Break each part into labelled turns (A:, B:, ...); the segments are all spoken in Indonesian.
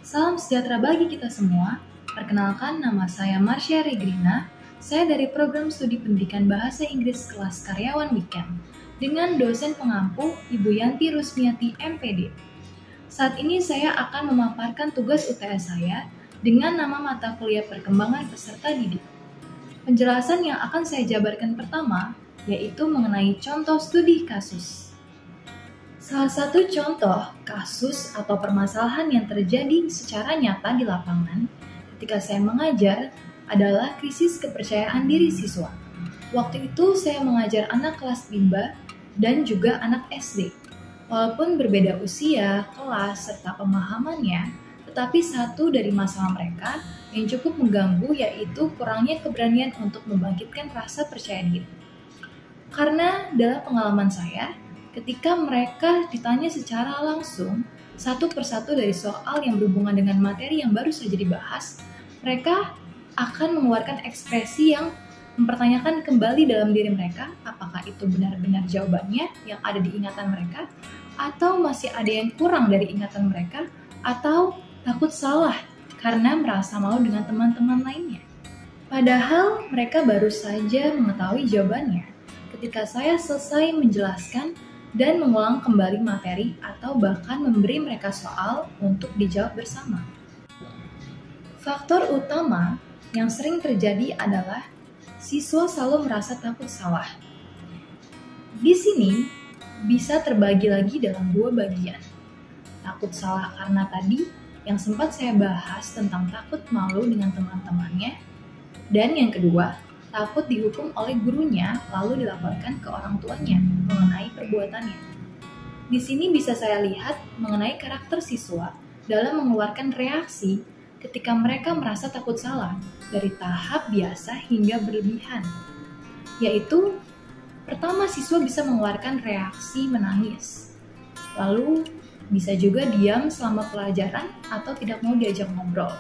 A: Salam sejahtera bagi kita semua. Perkenalkan, nama saya Marsha Regrina. Saya dari program studi pendidikan bahasa Inggris kelas karyawan weekend dengan dosen pengampu Ibu Yanti Rusmiati MPD. Saat ini saya akan memaparkan tugas UTS saya dengan nama mata kuliah perkembangan peserta didik. Penjelasan yang akan saya jabarkan pertama yaitu mengenai contoh studi kasus. Salah satu contoh kasus atau permasalahan yang terjadi secara nyata di lapangan ketika saya mengajar adalah krisis kepercayaan diri siswa. Waktu itu saya mengajar anak kelas bimba dan juga anak SD. Walaupun berbeda usia, kelas, serta pemahamannya, tetapi satu dari masalah mereka yang cukup mengganggu yaitu kurangnya keberanian untuk membangkitkan rasa percaya diri. Karena dalam pengalaman saya, ketika mereka ditanya secara langsung, satu persatu dari soal yang berhubungan dengan materi yang baru saja dibahas, mereka akan mengeluarkan ekspresi yang mempertanyakan kembali dalam diri mereka apakah itu benar-benar jawabannya yang ada di ingatan mereka, atau masih ada yang kurang dari ingatan mereka, atau takut salah karena merasa malu dengan teman-teman lainnya. Padahal mereka baru saja mengetahui jawabannya ketika saya selesai menjelaskan dan mengulang kembali materi atau bahkan memberi mereka soal untuk dijawab bersama. Faktor utama yang sering terjadi adalah siswa selalu merasa takut salah. Di sini bisa terbagi lagi dalam dua bagian. Takut salah karena tadi yang sempat saya bahas tentang takut malu dengan teman-temannya, dan yang kedua, takut dihukum oleh gurunya lalu dilaporkan ke orang tuanya mengenai perbuatannya. Di sini bisa saya lihat mengenai karakter siswa dalam mengeluarkan reaksi ketika mereka merasa takut salah dari tahap biasa hingga berlebihan. Yaitu, pertama siswa bisa mengeluarkan reaksi menangis. Lalu bisa juga diam selama pelajaran atau tidak mau diajak ngobrol.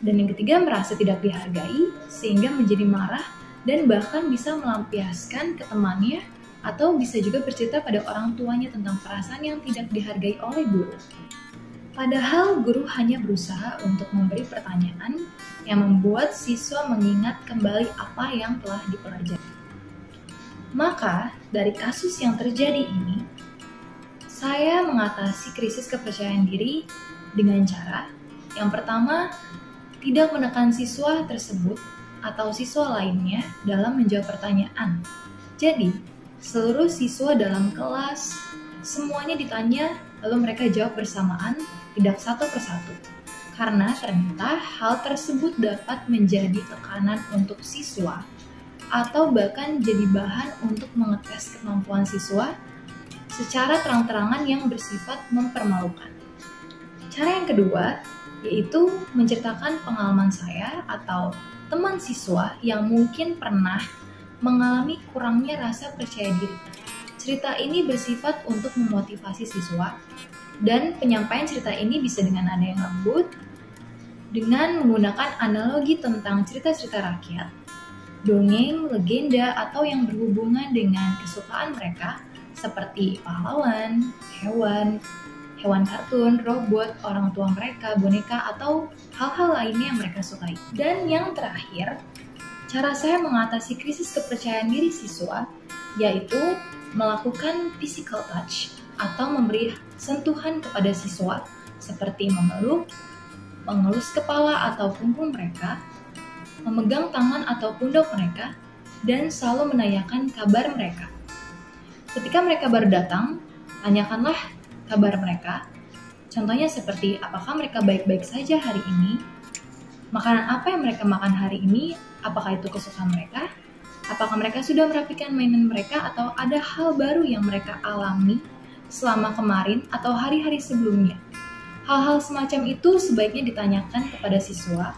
A: Dan yang ketiga merasa tidak dihargai sehingga menjadi marah dan bahkan bisa melampiaskan ke temannya atau bisa juga bercerita pada orang tuanya tentang perasaan yang tidak dihargai oleh guru. Padahal guru hanya berusaha untuk memberi pertanyaan yang membuat siswa mengingat kembali apa yang telah dipelajari. Maka dari kasus yang terjadi ini, saya mengatasi krisis kepercayaan diri dengan cara yang pertama, tidak menekan siswa tersebut atau siswa lainnya dalam menjawab pertanyaan. Jadi, seluruh siswa dalam kelas semuanya ditanya lalu mereka jawab bersamaan, tidak satu persatu. Karena ternyata hal tersebut dapat menjadi tekanan untuk siswa atau bahkan jadi bahan untuk mengetes kemampuan siswa secara terang-terangan yang bersifat mempermalukan. Cara yang kedua yaitu menceritakan pengalaman saya atau teman siswa yang mungkin pernah mengalami kurangnya rasa percaya diri. Cerita ini bersifat untuk memotivasi siswa, dan penyampaian cerita ini bisa dengan nada yang lembut, dengan menggunakan analogi tentang cerita-cerita rakyat, dongeng, legenda, atau yang berhubungan dengan kesukaan mereka, seperti pahlawan, hewan kartun, robot, orang tua mereka, boneka, atau hal-hal lainnya yang mereka sukai. Dan yang terakhir, cara saya mengatasi krisis kepercayaan diri siswa yaitu melakukan physical touch atau memberi sentuhan kepada siswa seperti memeluk, mengelus kepala atau punggung mereka, memegang tangan atau pundak mereka, dan selalu menanyakan kabar mereka. Ketika mereka baru datang, tanyakanlah kabar mereka. Contohnya seperti apakah mereka baik-baik saja hari ini? Makanan apa yang mereka makan hari ini? Apakah itu kesukaan mereka? Apakah mereka sudah merapikan mainan mereka atau ada hal baru yang mereka alami selama kemarin atau hari-hari sebelumnya? Hal-hal semacam itu sebaiknya ditanyakan kepada siswa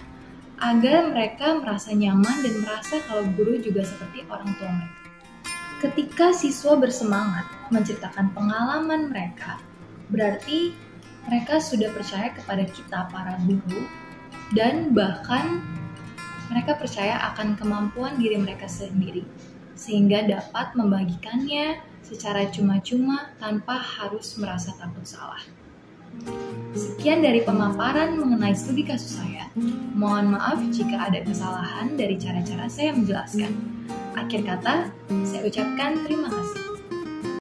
A: agar mereka merasa nyaman dan merasa kalau guru juga seperti orang tua mereka. Ketika siswa bersemangat menceritakan pengalaman mereka, berarti mereka sudah percaya kepada kita para guru dan bahkan mereka percaya akan kemampuan diri mereka sendiri sehingga dapat membagikannya secara cuma-cuma tanpa harus merasa takut salah. Sekian dari pemaparan mengenai studi kasus saya. Mohon maaf jika ada kesalahan dari cara-cara saya menjelaskan. Akhir kata, saya ucapkan terima kasih.